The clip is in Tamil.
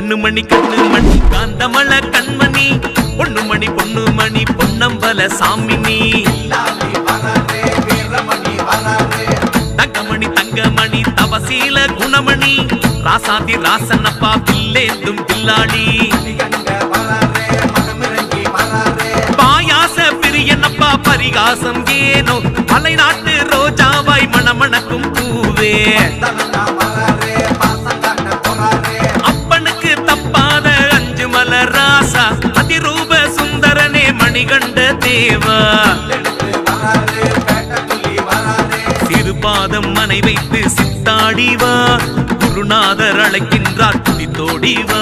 கண்ணுமணி கண்ணுமணி காந்தமல கண்மணி பொண்ணுமணி பொண்ணுமணி பொன்னம்பல சாமினி தங்கமணி தங்கமணி தவசீல குணமணி ராசாதி ராசனப்பா பில்லேந்தும் பில்லாளி பாயாச பிரியனப்பா பரிகாசம் ஏனோ மலை நாட்டு ரோஜாவாய் மணமணக்கும் பூவே அப்பனுக்கு தப்பாத அஞ்சு மலர் ராசா அதிரூப சுந்தரனே மணிகண்ட தேவா சிறுபாதம் மனை வைத்து சித்தாடிவா குருநாதர் அழைக்கின்றார் துடித்தோடிவா